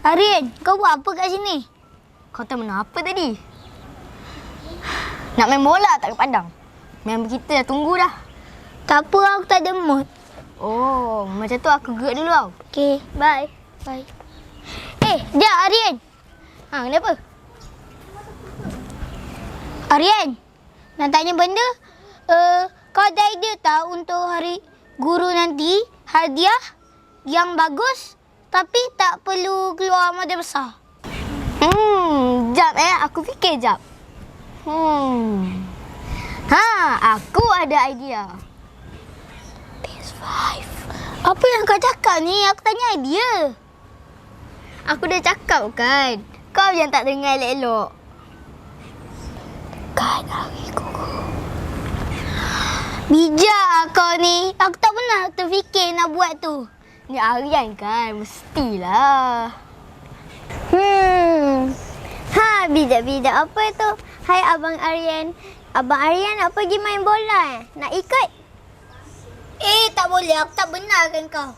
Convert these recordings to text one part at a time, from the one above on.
Aryan, kau buat apa kat sini? Kau tahu mana apa tadi? Nak main bola tak ke padang? Member kita dah tunggu dah. Tak apa, aku tak ada mood. Oh, macam tu aku gerak dulu tau. Okey, bye. Bye. Sekejap Aryan. Kenapa? Aryan, nak tanya benda. Kau ada idea tak untuk hari guru nanti hadiah yang bagus tapi tak perlu keluar modal besar? Jap aku fikir jap. Aku ada idea. PS5. Apa yang kau cakap ni? Aku tanya idea. Aku dah cakap kan. Kau yang tak dengar elok-elok. Kan hari guru. Bijak kau ni. Aku tak pernah terfikir nak buat tu. Ni Aryan kan, mestilah. Bijak-bijak apa tu? Hai Abang Aryan. Abang Aryan nak pergi main bola Nak ikut? Tak boleh. Aku tak benarkan kau.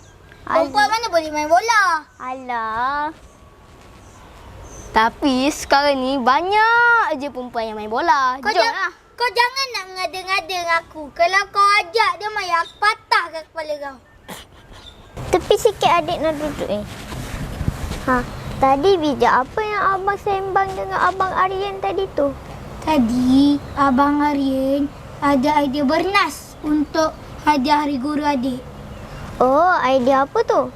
Perempuan mana boleh main bola? Alah. Tapi sekarang ni banyak je perempuan yang main bola. Kau jangan nak mengada-ngada dengan aku. Kalau kau ajak dia main, aku patahkan kepala kau. Tepi sikit adik nak duduk Tadi bijak apa yang abang sembang dengan Abang Aryan tadi tu? Tadi Abang Aryan ada idea bernas untuk hadiah hari guru adik. Oh, idea apa tu?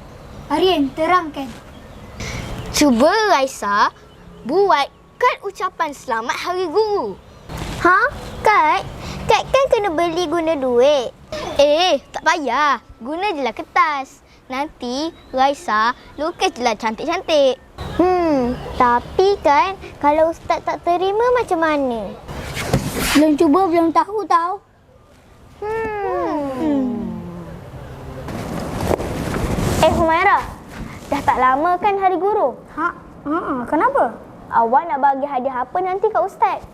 Aryan, terangkan. Cuba Raisa buatkan ucapan selamat hari guru. Kad? Kad kan kena beli guna duit. Tak payah. Guna je lah kertas. Nanti Raisa lukis je lah cantik-cantik. Tapi kan kalau ustaz tak terima macam mana? Belum cuba, belum tahu tau. Humaira, dah tak lama kan hari guru? Kenapa? Awak nak bagi hadiah apa nanti kat ustaz?